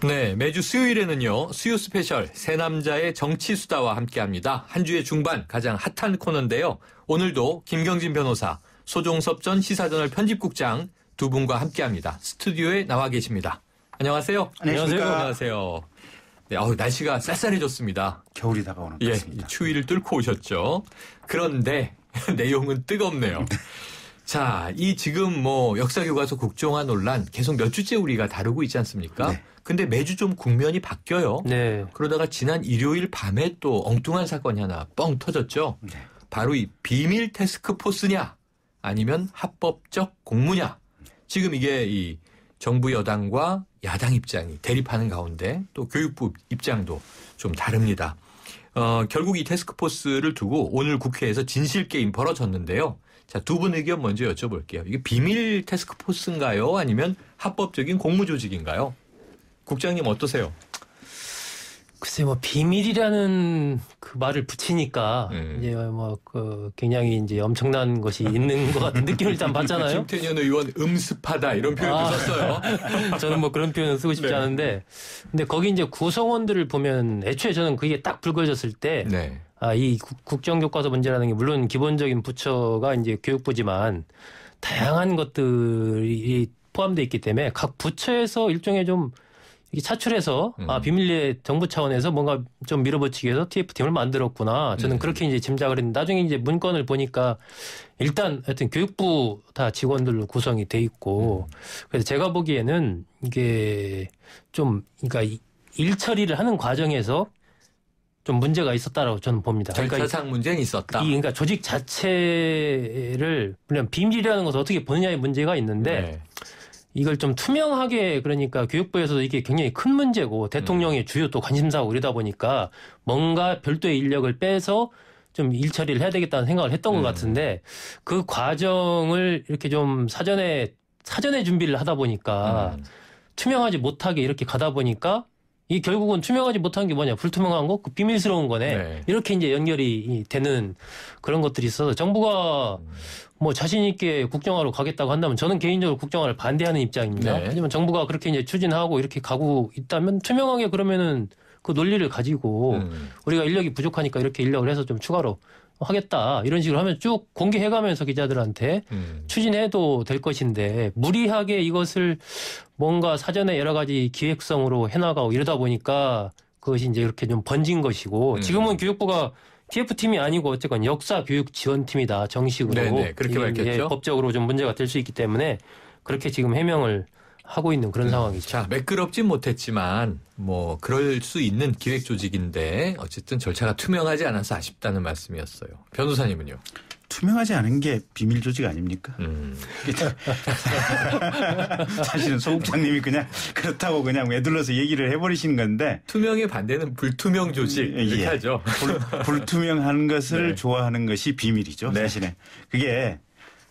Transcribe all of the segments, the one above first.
네, 매주 수요일에는요, 수요 스페셜 새 남자의 정치 수다와 함께합니다. 한 주의 중반 가장 핫한 코너인데요. 오늘도 김경진 변호사, 소종섭 전 시사저널 편집국장 두 분과 함께합니다. 스튜디오에 나와 계십니다. 안녕하세요. 안녕하세요. 네, 날씨가 쌀쌀해졌습니다. 겨울이 다가오는 것 같습니다. 예, 추위를 뚫고 오셨죠. 그런데 내용은 뜨겁네요. 자, 이 지금 역사교과서 국정화 논란 계속 몇 주째 우리가 다루고 있지 않습니까? 네. 근데 매주 좀 국면이 바뀌어요. 네. 그러다가 지난 일요일 밤에 또 엉뚱한 사건이 하나 뻥 터졌죠. 네. 바로 이 비밀 태스크포스냐 아니면 합법적 공무냐. 지금 이게 이 정부 여당과 야당 입장이 대립하는 가운데 또 교육부 입장도 좀 다릅니다. 결국 이 태스크포스를 두고 오늘 국회에서 진실게임 벌어졌는데요. 자, 두 분 의견 먼저 여쭤볼게요. 이게 비밀 태스크포스인가요? 아니면 합법적인 공무조직인가요? 국장님 어떠세요? 글쎄, 비밀이라는 그 말을 붙이니까, 이제 굉장히 이제 엄청난 것이 있는 것 같은 느낌을 일단 받잖아요. 김태년 의원 음습하다 이런 표현도 썼어요. 저는 그런 표현은 쓰고 싶지 않은데, 근데 거기 이제 구성원들을 보면 애초에 저는 그게 딱 불거졌을 때, 네. 이 국정교과서 문제라는 게 물론 기본적인 부처가 이제 교육부지만 다양한 것들이 포함되어 있기 때문에 각 부처에서 일종의 좀 이게 차출해서 비밀리에 정부 차원에서 뭔가 좀 밀어붙이기 위해서 TF팀을 만들었구나. 저는 그렇게 이제 짐작을 했는데 나중에 이제 문건을 보니까 일단 하여튼 교육부 다 직원들로 구성이 돼 있고 그래서 제가 보기에는 이게 좀 그러니까 일 처리를 하는 과정에서 좀 문제가 있었다라고 저는 봅니다. 절차상 문제는 있었다. 그러니까 조직 자체를 물론 비밀이라는 것을 어떻게 보느냐의 문제가 있는데 네. 이걸 좀 투명하게 그러니까 교육부에서도 이게 굉장히 큰 문제고 대통령의 주요 또 관심사고 이러다 보니까 뭔가 별도의 인력을 빼서 좀 일 처리를 해야 되겠다는 생각을 했던 것 같은데 그 과정을 이렇게 좀 사전에 준비를 하다 보니까 투명하지 못하게 이렇게 가다 보니까 이 결국은 투명하지 못한 게 뭐냐 불투명한 거? 그 비밀스러운 거네. 네. 이렇게 이제 연결이 되는 그런 것들이 있어서 정부가 자신 있게 국정화로 가겠다고 한다면 저는 개인적으로 국정화를 반대하는 입장입니다. 네. 하지만 정부가 그렇게 이제 추진하고 이렇게 가고 있다면 투명하게 그러면은 그 논리를 가지고 우리가 인력이 부족하니까 이렇게 인력을 해서 좀 추가로 하겠다. 이런 식으로 하면 쭉 공개해가면서 기자들한테 추진해도 될 것인데 무리하게 이것을 뭔가 사전에 여러 가지 기획성으로 해나가고 이러다 보니까 그것이 이제 이렇게 좀 번진 것이고 지금은 교육부가 TF팀이 아니고 어쨌건 역사교육지원팀이다. 정식으로. 네네, 그렇게 밝혔죠. 법적으로 좀 문제가 될 수 있기 때문에 그렇게 지금 해명을 하고 있는 그런 상황이죠. 자, 매끄럽진 못했지만 그럴 수 있는 기획 조직인데 어쨌든 절차가 투명하지 않아서 아쉽다는 말씀이었어요. 변호사님은요? 투명하지 않은 게 비밀 조직 아닙니까? 사실은 소 국장님이 그냥 그렇다고 그냥 외둘러서 얘기를 해버리신 건데 투명의 반대는 불투명 조직 이렇게 하죠. 불투명한 것을 네. 좋아하는 것이 비밀이죠. 네. 사실은 그게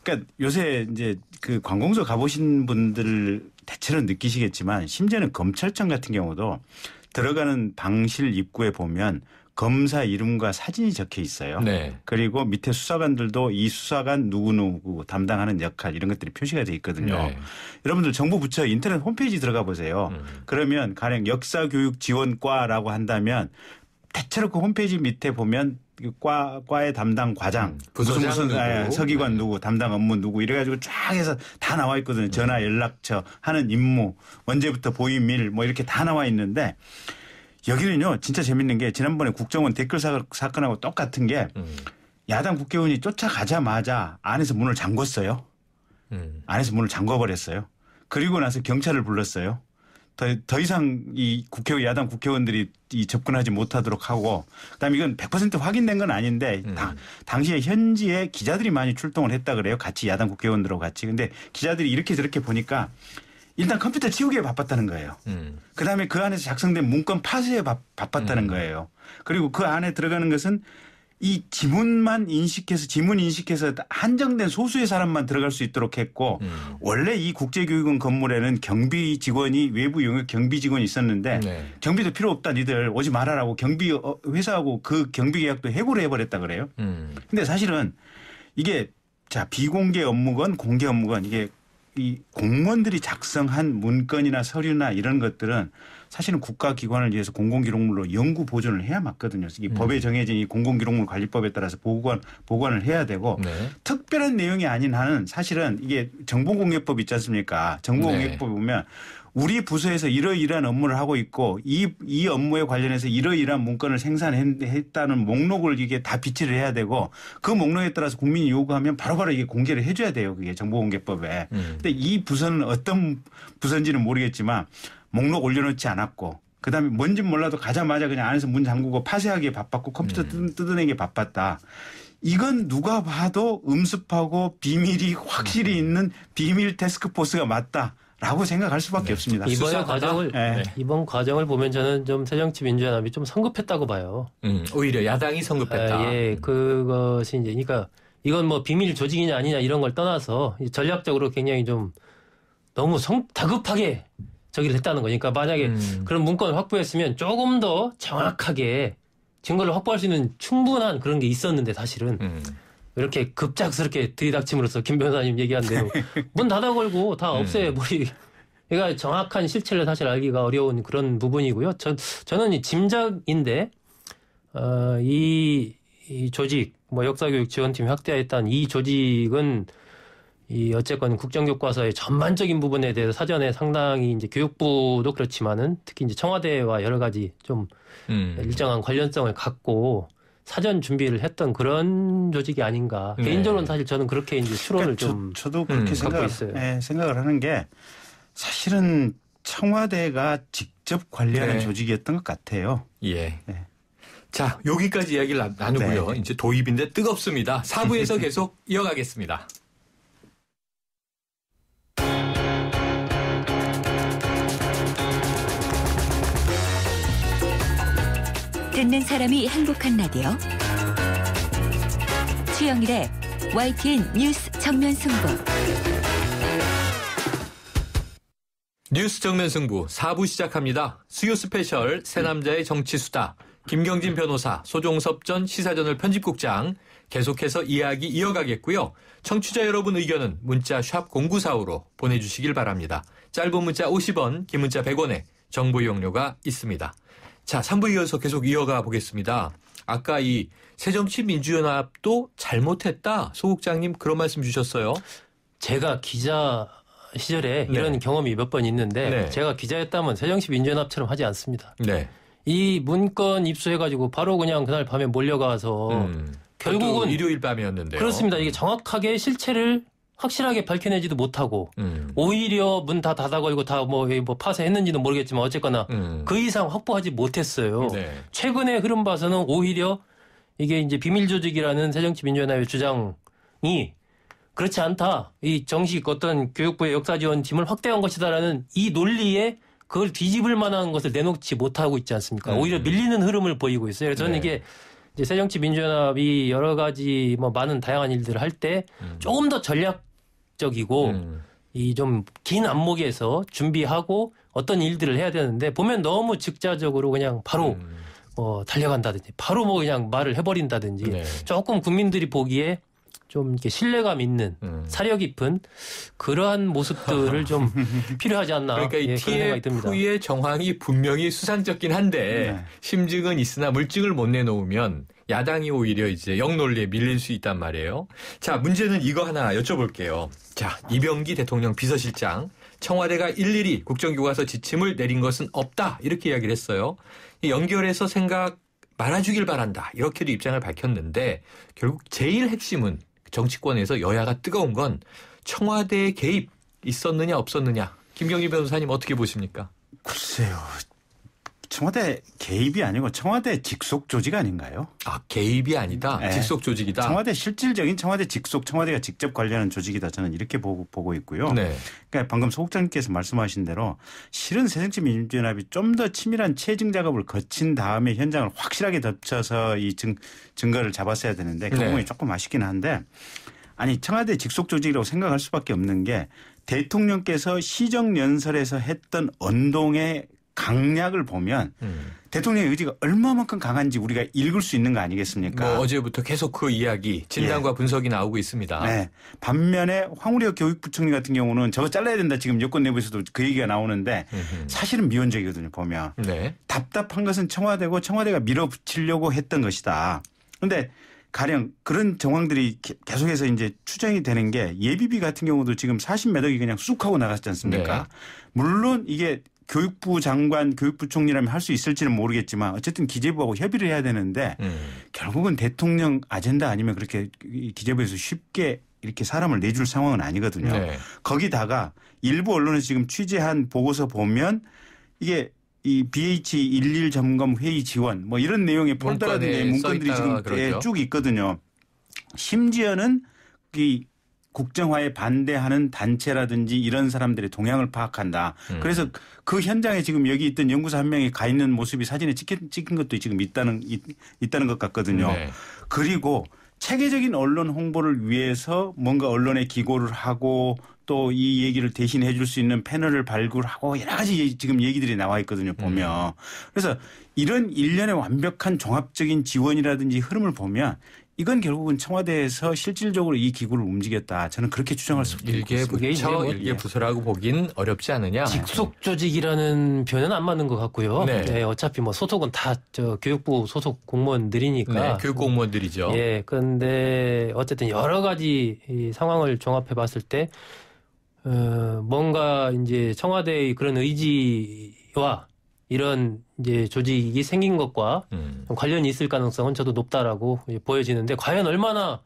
그러니까 요새 이제 그 관공서 가보신 분들 대체로 느끼시겠지만 심지어는 검찰청 같은 경우도 들어가는 방실 입구에 보면 검사 이름과 사진이 적혀 있어요. 네. 그리고 밑에 수사관들도 이 수사관 누구누구 담당하는 역할 이런 것들이 표시가 돼 있거든요. 네. 여러분들 정부 부처 인터넷 홈페이지 들어가 보세요. 그러면 가령 역사교육지원과라고 한다면 대체로 그 홈페이지 밑에 보면 과의 담당 과장, 부서장 누구, 서기관 누구, 담당 업무 누구 이래가지고 쫙 해서 다 나와 있거든요. 전화 연락처, 하는 임무, 언제부터 보임일 이렇게 다 나와 있는데 여기는요 진짜 재밌는 게 지난번에 국정원 댓글 사건하고 똑같은 게 야당 국회의원이 쫓아가자마자 안에서 문을 잠궜어요. 안에서 문을 잠궈버렸어요. 그리고 나서 경찰을 불렀어요. 더 이상 이 야당 국회의원들이 접근하지 못하도록 하고 그다음에 이건 100% 확인된 건 아닌데 당시에 현지에 기자들이 많이 출동을 했다 그래요. 같이 야당 국회의원들하고 같이. 근데 기자들이 이렇게 저렇게 보니까 일단 컴퓨터 치우기에 바빴다는 거예요. 그다음에 그 안에서 작성된 문건 파쇄에 바빴다는 거예요. 그리고 그 안에 들어가는 것은 이 지문 인식해서 한정된 소수의 사람만 들어갈 수 있도록 했고 원래 이 국제교육원 건물에는 경비 직원이 외부 용역 경비 직원이 있었는데 네. 경비도 필요 없다 니들 오지 말아라고 경비 회사하고 그 경비 계약도 해고를 해버렸다 그래요. 근데 사실은 이게 자 비공개 업무건 공개 업무건 이게 이 공무원들이 작성한 문건이나 서류나 이런 것들은 사실은 국가기관을 위해서 공공기록물로 영구 보존을 해야 맞거든요. 이 법에 정해진 이 공공기록물 관리법에 따라서 보관을 해야 되고 네. 특별한 내용이 아닌 한은 사실은 이게 정보공개법 있지 않습니까? 정보공개법에 보면 우리 부서에서 이러이러한 업무를 하고 있고 이 업무에 관련해서 이러이러한 문건을 생산했다는 목록을 이게 다 비치를 해야 되고 그 목록에 따라서 국민이 요구하면 바로바로 이게 공개를 해줘야 돼요. 그게 정보공개법에. 근데 이 부서는 어떤 부서인지는 모르겠지만 목록 올려놓지 않았고 그다음에 뭔지 몰라도 가자마자 그냥 안에서 문 잠그고 파쇄하기에 바빴고 컴퓨터 뜯어내기에 바빴다. 이건 누가 봐도 음습하고 비밀이 확실히 있는 비밀 태스크포스가 맞다라고 생각할 수밖에 없습니다. 이번 과정을 보면 저는 좀 새정치민주연합이 좀 성급했다고 봐요. 오히려 야당이 성급했다. 그것이 이제 그러니까 이건 뭐 비밀 조직이냐 아니냐 이런 걸 떠나서 전략적으로 굉장히 좀 너무 다급하게 저기를 했다는 거니까 만약에 그런 문건을 확보했으면 조금 더 정확하게 증거를 확보할 수 있는 충분한 그런 게 있었는데 사실은 이렇게 급작스럽게 들이닥침으로써 김 변호사님 얘기한 대로 문 닫아 걸고 다 없애버리. 그러니까 정확한 실체를 사실 알기가 어려운 그런 부분이고요. 저는 이 짐작인데 이 조직 뭐 역사교육 지원팀 확대했다는 이 조직은 이 어쨌건 국정교과서의 전반적인 부분에 대해서 사전에 상당히 이제 교육부도 그렇지만은 특히 이제 청와대와 여러 가지 좀 일정한 관련성을 갖고 사전 준비를 했던 그런 조직이 아닌가. 개인적으로는 사실 저는 그렇게 이제 추론을 그러니까 저도 그렇게 있어요. 생각을 하는 게 사실은 청와대가 직접 관리하는 조직이었던 것 같아요. 예. 네. 자, 여기까지 이야기를 나누고요. 이제 도입인데 뜨겁습니다. 4부에서 계속 이어가겠습니다. 듣는 사람이 행복한 라디오 최영일의 YTN 뉴스 정면 승부. 뉴스 정면 승부 4부 시작합니다. 수요 스페셜 새남자의 정치수다. 김경진 변호사, 소종섭 전 시사저널 편집국장 계속해서 이야기 이어가겠고요. 청취자 여러분 의견은 문자 샵 0945로 보내주시길 바랍니다. 짧은 문자 50원, 긴 문자 100원에 정보 이용료가 있습니다. 자, 3부 이어서 계속 이어가 보겠습니다. 아까 이 새정치민주연합도 잘못했다. 소 국장님 그런 말씀 주셨어요. 제가 기자 시절에 이런 경험이 몇 번 있는데 제가 기자였다면 새정치민주연합처럼 하지 않습니다. 이 문건 입수해가지고 바로 그냥 그날 밤에 몰려가서 결국은 일요일 밤이었는데요. 그렇습니다. 이게 정확하게 실체를 확실하게 밝혀내지도 못하고 오히려 문 다 닫아 걸고 다 뭐 파쇄했는지는 모르겠지만 어쨌거나 그 이상 확보하지 못했어요. 최근의 흐름 봐서는 오히려 이게 이제 비밀 조직이라는 새정치민주연합의 주장이 그렇지 않다. 이 정식 어떤 교육부의 역사지원팀을 확대한 것이다라는 이 논리에 그걸 뒤집을 만한 것을 내놓지 못하고 있지 않습니까? 오히려 밀리는 흐름을 보이고 있어요. 그래서 저는 이게 이제 새정치민주연합이 여러 가지 뭐 많은 다양한 일들을 할 때 조금 더 전략적이고 이 좀 긴 안목에서 준비하고 어떤 일들을 해야 되는데 보면 너무 즉자적으로 그냥 바로 달려간다든지 바로 뭐 그냥 말을 해버린다든지 조금 국민들이 보기에 좀 이렇게 신뢰감 있는 사려 깊은 그러한 모습들을 좀 필요하지 않나. 그러니까 이 TF의 정황이 분명히 수상쩍긴 한데 심증은 있으나 물증을 못 내놓으면 야당이 오히려 이제 역논리에 밀릴 수 있단 말이에요. 자, 문제는 이거 하나 여쭤볼게요. 자, 이병기 대통령 비서실장 청와대가 일일이 국정교과서 지침을 내린 것은 없다 이렇게 이야기를 했어요. 연결해서 생각 말아주길 바란다 이렇게도 입장을 밝혔는데 결국 제일 핵심은 정치권에서 여야가 뜨거운 건 청와대의 개입 있었느냐 없었느냐. 김경진 변호사님 어떻게 보십니까? 글쎄요. 청와대 개입이 아니고 청와대 직속 조직 아닌가요? 아, 개입이 아니다. 직속 조직이다. 청와대 실질적인 청와대 직속 청와대가 직접 관리하는 조직이다. 저는 이렇게 보고 있고요. 그러니까 방금 소 국장님께서 말씀하신 대로 실은 새정치민주연합이 좀 더 치밀한 체증 작업을 거친 다음에 현장을 확실하게 덮쳐서 이 증거를 잡았어야 되는데 그 부분이 조금 아쉽긴 한데 아니 청와대 직속 조직이라고 생각할 수밖에 없는 게 대통령께서 시정연설에서 했던 언동의 강약을 보면 대통령의 의지가 얼마만큼 강한지 우리가 읽을 수 있는 거 아니겠습니까? 뭐 어제부터 계속 그 이야기, 진단과 분석이 나오고 있습니다. 네. 반면에 황우여 교육부총리 같은 경우는 저거 잘라야 된다. 지금 여권 내부에서도 그 얘기가 나오는데 사실은 미온적이거든요. 보면. 네. 답답한 것은 청와대고 청와대가 밀어붙이려고 했던 것이다. 그런데 가령 그런 정황들이 계속해서 이제 추정이 되는 게 예비비 같은 경우도 지금 40몇 억이 그냥 쑥 하고 나갔지 않습니까? 네. 물론 이게 교육부 장관, 교육부총리라면 할 수 있을지는 모르겠지만 어쨌든 기재부하고 협의를 해야 되는데 결국은 대통령 아젠다 아니면 그렇게 기재부에서 쉽게 이렇게 사람을 내줄 상황은 아니거든요. 네. 거기다가 일부 언론에서 지금 취재한 보고서 보면 이게 이 BH11 점검 회의 지원 뭐 이런 내용의 폴더라든지 문건들이 지금 쭉 있거든요. 심지어는 이 국정화에 반대하는 단체라든지 이런 사람들의 동향을 파악한다. 그래서 그 현장에 지금 여기 있던 연구사 한 명이 가 있는 모습이 사진에 찍힌 것도 지금 있다는 것 같거든요. 네. 그리고 체계적인 언론 홍보를 위해서 뭔가 언론에 기고를 하고 또 이 얘기를 대신해 줄 수 있는 패널을 발굴하고 여러 가지 지금 얘기들이 나와 있거든요. 보면. 그래서 이런 일련의 완벽한 종합적인 지원이라든지 흐름을 보면 이건 결국은 청와대에서 실질적으로 이 기구를 움직였다. 저는 그렇게 추정할 수 있습니다. 일개 부처, 일개 부서라고 보긴 어렵지 않느냐. 직속 조직이라는 표현은 안 맞는 것 같고요. 네. 네, 어차피 뭐 소속은 다 교육부 소속 공무원들이니까. 네, 교육 공무원들이죠. 예, 그런데 어쨌든 여러 가지 이 상황을 종합해 봤을 때 뭔가 이제 청와대의 그런 의지와 이런 이제 조직이 생긴 것과 관련이 있을 가능성은 저도 높다라고 보여지는데 과연 얼마나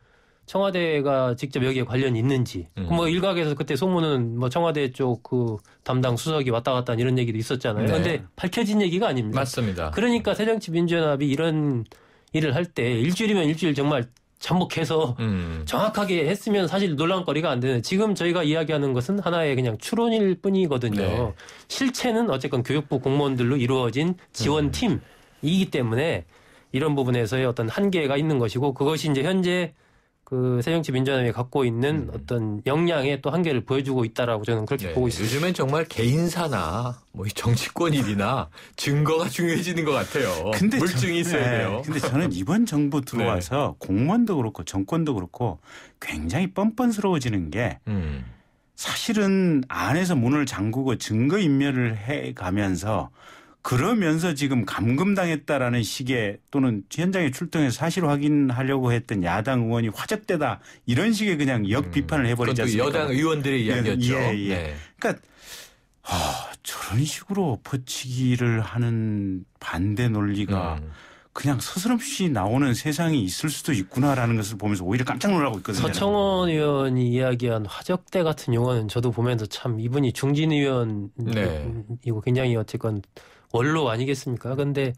청와대가 직접 여기에 관련이 있는지 뭐 일각에서 그때 소문은 뭐 청와대 쪽 그 담당 수석이 왔다 갔다 이런 얘기도 있었잖아요. 그런데 네. 밝혀진 얘기가 아닙니다. 맞습니다. 그러니까 새정치민주연합이 이런 일을 할 때 일주일이면 일주일 정말 잠복해서 정확하게 했으면 사실 놀라운거리가 안 되는 지금 저희가 이야기하는 것은 하나의 그냥 추론일 뿐이거든요. 네. 실체는 어쨌건 교육부 공무원들로 이루어진 지원팀이기 때문에 이런 부분에서의 어떤 한계가 있는 것이고 그것이 이제 현재 그 새정치민주연합이 갖고 있는 어떤 역량의 또 한계를 보여주고 있다라고 저는 그렇게 네. 보고 있습니다. 요즘엔 정말 개인사나 뭐 정치권 일이나 증거가 중요해지는 것 같아요. 근데 물증이 있어야 돼요. 근데 저는 이번 정부 들어와서 공무원도 그렇고 정권도 그렇고 굉장히 뻔뻔스러워지는 게 사실은 안에서 문을 잠그고 증거인멸을 해가면서 그러면서 지금 감금당했다라는 식의 또는 현장에 출동해서 사실 확인하려고 했던 야당 의원이 화적대다 이런 식의 그냥 역비판을 해버리지 않습니까? 여당 의원들의 이야기였죠. 예. 네. 그러니까 저런 식으로 엎어치기를 하는 반대 논리가 그냥 서슴없이 나오는 세상이 있을 수도 있구나라는 것을 보면서 오히려 깜짝 놀라고 있거든요. 서청원 의원이 이야기한 화적대 같은 용어는 저도 보면서 참 이분이 중진 의원이고 굉장히 어쨌건 원로 아니겠습니까? 근데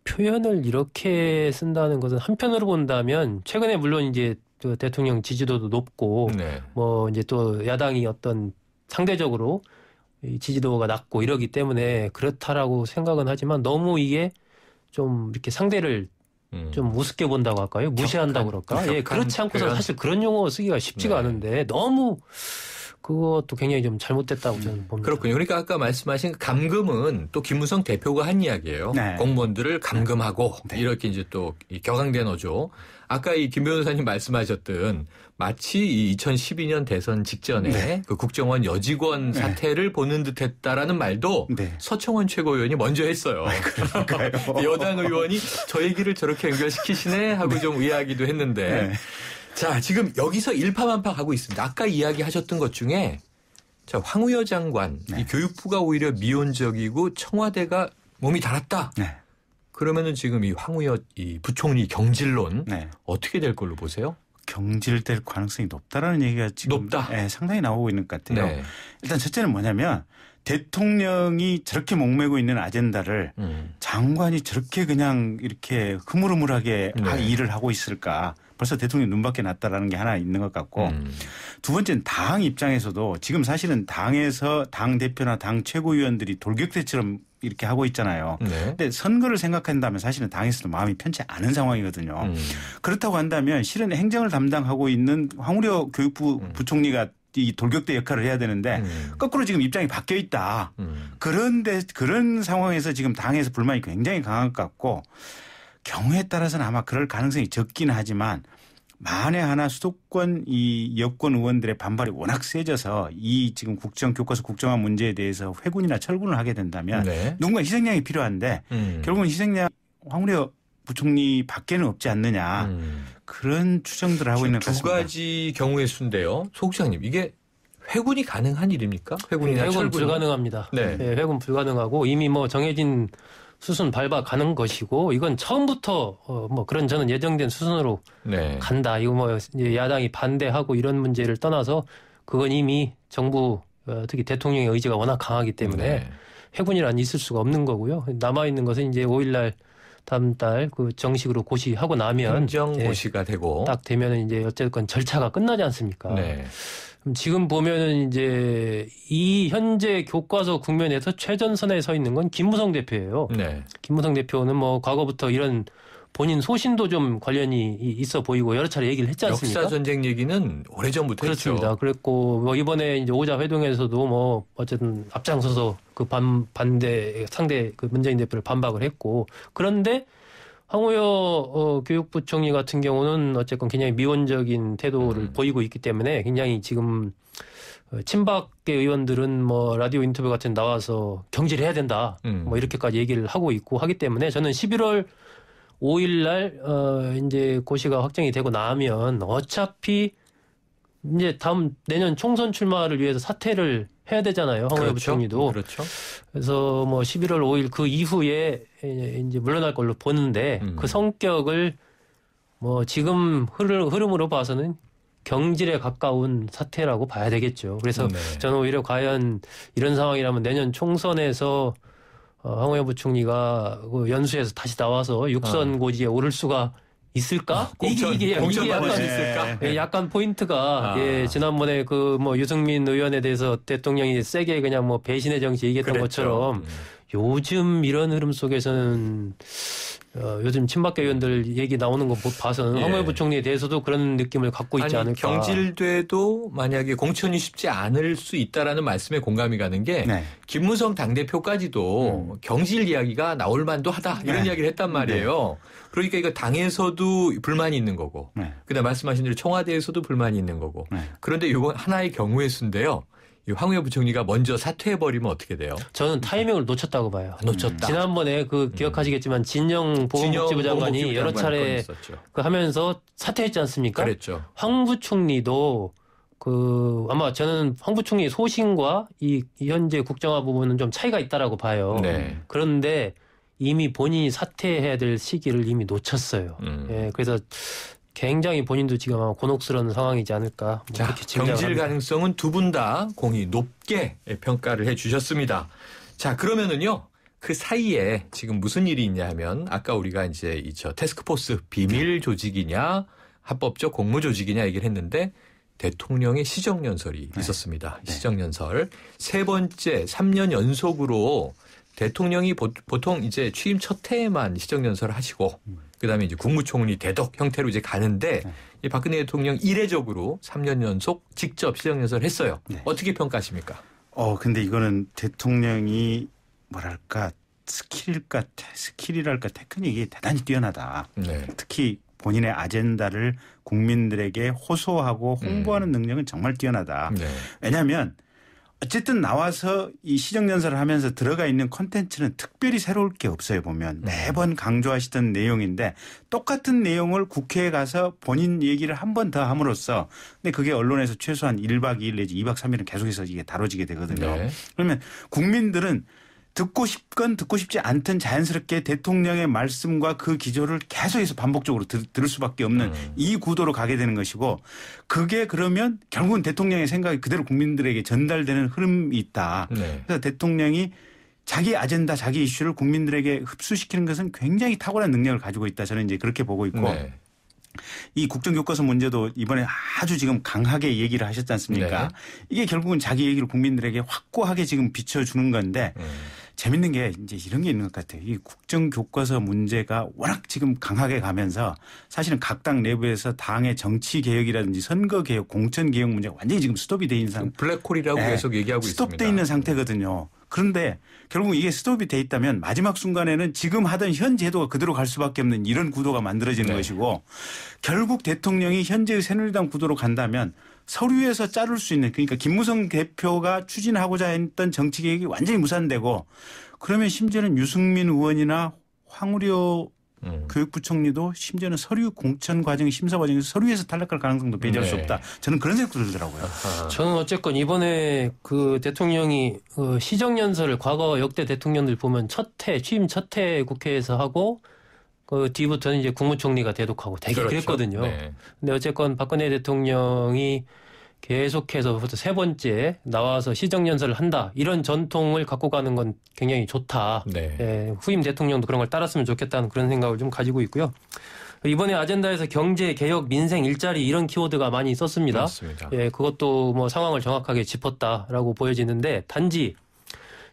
표현을 이렇게 쓴다는 것은 한편으로 본다면 최근에 물론 이제 대통령 지지도도 높고 뭐 이제 또 야당이 어떤 상대적으로 지지도가 낮고 이러기 때문에 그렇다라고 생각은 하지만 너무 이게 좀 이렇게 상대를 좀 우습게 본다고 할까요? 무시한다고 그럴까? 예, 그렇지 않고서 사실 그런 용어 쓰기가 쉽지가 않은데 너무 그것도 굉장히 좀 잘못됐다고 저는 봅니다. 그렇군요. 그러니까 아까 말씀하신 감금은 또 김무성 대표가 한 이야기예요. 네. 공무원들을 감금하고 이렇게 이제 또 격앙된 어조. 아까 이 김 변호사님 말씀하셨던 마치 이 2012년 대선 직전에 그 국정원 여직원 사태를 보는 듯했다라는 말도 서청원 최고위원이 먼저 했어요. 여당 의원이 저 얘기를 저렇게 연결시키시네 하고 좀 의아하기도 했는데 자, 지금 여기서 일파만파 가고 있습니다. 아까 이야기하셨던 것 중에 자, 황우여 장관, 이 교육부가 오히려 미온적이고 청와대가 몸이 달았다. 그러면은 지금 이 황우여 이 부총리 경질론 어떻게 될 걸로 보세요? 경질될 가능성이 높다라는 얘기가 지금 상당히 나오고 있는 것 같아요. 일단 첫째는 뭐냐면 대통령이 저렇게 목매고 있는 아젠다를 장관이 저렇게 그냥 이렇게 흐물흐물하게 일을 하고 있을까. 벌써 대통령 눈밖에 났다라는 게 하나 있는 것 같고 두 번째는 당 입장에서도 지금 사실은 당에서 당 대표나 당 최고위원들이 돌격대처럼 이렇게 하고 있잖아요. 근데 선거를 생각한다면 사실은 당에서도 마음이 편치 않은 상황이거든요. 그렇다고 한다면 실은 행정을 담당하고 있는 황우여 교육부 부총리가 이 돌격대 역할을 해야 되는데 거꾸로 지금 입장이 바뀌어 있다. 그런데 그런 상황에서 지금 당에서 불만이 굉장히 강한 것 같고 경우에 따라서는 아마 그럴 가능성이 적긴 하지만 만에 하나 수도권 이 여권 의원들의 반발이 워낙 세져서 이 지금 교과서 국정화 문제에 대해서 회군이나 철군을 하게 된다면 네. 누군가 희생양이 필요한데 결국은 희생양 황우여 부총리 밖에는 없지 않느냐 그런 추정들을 하고 있는 것 같습니다. 두 가지 경우의 수인데요. 소 국장님 이게 회군이 가능한 일입니까? 회군이나 회군 철군 불가능합니다. 네. 네, 회군 불가능하고 이미 뭐 정해진 수순 밟아가는 것이고 이건 처음부터 뭐 그런 저는 예정된 수순으로 네. 간다. 이거 뭐 야당이 반대하고 이런 문제를 떠나서 그건 이미 정부 특히 대통령의 의지가 워낙 강하기 때문에 네. 회군이란 있을 수가 없는 거고요. 남아 있는 것은 이제 5일날 다음 달 그 정식으로 고시하고 나면 행정 고시가 되고 딱 되면은 이제 어쨌건 절차가 끝나지 않습니까? 네. 지금 보면은 이제 이 현재 교과서 국면에서 최전선에 서 있는 건 김무성 대표예요. 네. 김무성 대표는 뭐 과거부터 이런 본인 소신도 좀 관련이 있어 보이고 여러 차례 얘기를 했지 않습니까? 역사 전쟁 얘기는 오래전부터 그렇습니다. 했죠. 그랬고 뭐 이번에 이제 오자 회동에서도 뭐 어쨌든 앞장서서 그 반대 상대 그 문재인 대표를 반박을 했고 그런데 황우여 교육부총리 같은 경우는 어쨌건 굉장히 미온적인 태도를 보이고 있기 때문에 굉장히 지금 친박계 의원들은 뭐 라디오 인터뷰 같은 데 나와서 경질을 해야 된다. 뭐 이렇게까지 얘기를 하고 있고 하기 때문에 저는 11월 5일 날 이제 고시가 확정이 되고 나면 어차피 이제 다음 내년 총선 출마를 위해서 사퇴를 해야 되잖아요. 황우여 그렇죠. 부총리도. 그렇죠. 그래서 뭐 11월 5일 그 이후에 이제 물러날 걸로 보는데 그 성격을 뭐 지금 흐름으로 봐서는 경질에 가까운 사태라고 봐야 되겠죠. 그래서 네. 저는 오히려 과연 이런 상황이라면 내년 총선에서 황우여 부총리가 그 연수에서 다시 나와서 육선 고지에 오를 수가 있을까? 공천 받을 수 있을까? 예, 약간 포인트가 예, 지난번에 그 뭐 유승민 의원에 대해서 대통령이 세게 그냥 뭐 배신의 정치 얘기했던 그랬죠. 것처럼 요즘 이런 흐름 속에서는 요즘 친박계 의원들 얘기 나오는 거 봐서는 예. 황우여 부총리에 대해서도 그런 느낌을 갖고 있지 않을까. 경질돼도 만약에 공천이 쉽지 않을 수 있다라는 말씀에 공감이 가는 게 네. 김무성 당대표까지도 경질 이야기가 나올 만도 하다 이런 네. 이야기를 했단 말이에요. 그러니까 이거 당에서도 불만이 있는 거고 네. 그다음 말씀하신 대로 청와대에서도 불만이 있는 거고 네. 그런데 이건 하나의 경우의 수인데요. 이 황우여 부총리가 먼저 사퇴해버리면 어떻게 돼요? 저는 타이밍을 놓쳤다고 봐요. 놓쳤다. 지난번에 그 기억하시겠지만 진영 보건복지부 장관이 여러 차례 그 하면서 사퇴했지 않습니까? 그랬죠. 황 부총리도 그 아마 저는 황 부총리 소신과 이 현재 국정화 부분은 좀 차이가 있다라고 봐요. 네. 그런데 이미 본인이 사퇴해야 될 시기를 이미 놓쳤어요. 예, 그래서 굉장히 본인도 지금 아마 곤혹스러운 상황이지 않을까. 뭐 자, 그렇게 짐작을 경질 합니다. 가능성은 두 분 다 공이 높게 평가를 해 주셨습니다. 자, 그러면은요. 그 사이에 지금 무슨 일이 있냐 하면 아까 우리가 이제 저 태스크포스 비밀 조직이냐 합법적 공무 조직이냐 얘기를 했는데 대통령의 시정연설이 있었습니다. 시정연설. 세 번째 3년 연속으로 대통령이 보통 이제 취임 첫 해에만 시정연설을 하시고 그다음에 이제 국무총리 대독 형태로 이제 가는데 이 박근혜 대통령 이례적으로 3년 연속 직접 시정연설을 했어요. 네. 어떻게 평가하십니까? 근데 이거는 대통령이 뭐랄까 스킬이랄까 테크닉이 대단히 뛰어나다. 네. 특히 본인의 아젠다를 국민들에게 호소하고 홍보하는 능력은 정말 뛰어나다. 네. 왜냐하면 어쨌든 나와서 이 시정연설을 하면서 들어가 있는 콘텐츠는 특별히 새로울 게 없어요. 보면 매번 강조하시던 내용인데 똑같은 내용을 국회에 가서 본인 얘기를 한 번 더 함으로써 근데 그게 언론에서 최소한 1박 2일 내지 2박 3일은 계속해서 이게 다뤄지게 되거든요. 네. 그러면 국민들은 듣고 싶건 듣고 싶지 않든 자연스럽게 대통령의 말씀과 그 기조를 계속해서 반복적으로 들을 수밖에 없는 이 구도로 가게 되는 것이고 그게 그러면 결국은 대통령의 생각이 그대로 국민들에게 전달되는 흐름이 있다. 네. 그래서 대통령이 자기 아젠다, 자기 이슈를 국민들에게 흡수시키는 것은 굉장히 탁월한 능력을 가지고 있다. 저는 이제 그렇게 보고 있고 네. 이 국정교과서 문제도 이번에 아주 지금 강하게 얘기를 하셨지 않습니까? 네. 이게 결국은 자기 얘기를 국민들에게 확고하게 지금 비춰주는 건데 재밌는 게 이제 이런 게 있는 것 같아요. 이 국정교과서 문제가 워낙 지금 강하게 가면서 사실은 각 당 내부에서 당의 정치 개혁이라든지 선거 개혁, 공천 개혁 문제가 완전히 지금 스톱이 돼 있는 상태. 블랙홀이라고 네. 계속 얘기하고 있습니다. 스톱돼 있는 상태거든요. 그런데 결국 이게 스톱이 돼 있다면 마지막 순간에는 지금 하던 현 제도가 그대로 갈 수밖에 없는 이런 구도가 만들어지는 네. 것이고 결국 대통령이 현재의 새누리당 구도로 간다면 서류에서 자를 수 있는 그러니까 김무성 대표가 추진하고자 했던 정치 계획이 완전히 무산되고 그러면 심지어는 유승민 의원이나 황우려 교육부총리도 심지어는 서류 공천 과정 심사 과정에서 서류에서 탈락할 가능성도 배제할 수 네. 없다. 저는 그런 생각도 들더라고요. 저는 어쨌건 이번에 그 대통령이 시정연설을 과거 역대 대통령들 보면 취임 첫 해 국회에서 하고 그 뒤부터는 이제 국무총리가 대독하고 되게 그렇죠. 그랬거든요. 네. 근데 어쨌건 박근혜 대통령이 계속해서 세 번째 나와서 시정연설을 한다. 이런 전통을 갖고 가는 건 굉장히 좋다. 네. 예, 후임 대통령도 그런 걸 따랐으면 좋겠다는 그런 생각을 좀 가지고 있고요. 이번에 아젠다에서 경제, 개혁, 민생, 일자리 이런 키워드가 많이 있었습니다. 맞습니다. 예, 그것도 뭐 상황을 정확하게 짚었다라고 보여지는데 단지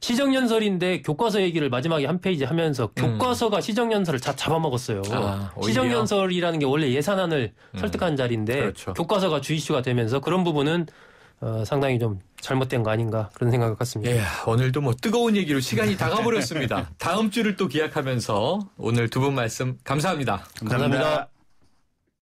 시정연설인데 교과서 얘기를 마지막에 한 페이지 하면서 교과서가 시정연설을 다 잡아먹었어요. 아, 오히려? 시정연설이라는 게 원래 예산안을 설득한 자리인데 그렇죠. 교과서가 주 이슈가 되면서 그런 부분은 상당히 좀 잘못된 거 아닌가 그런 생각을 갖습니다. 예, 오늘도 뭐 뜨거운 얘기로 시간이 다 가버렸습니다. 다음 주를 또 기약하면서 오늘 두 분 말씀 감사합니다. 감사합니다.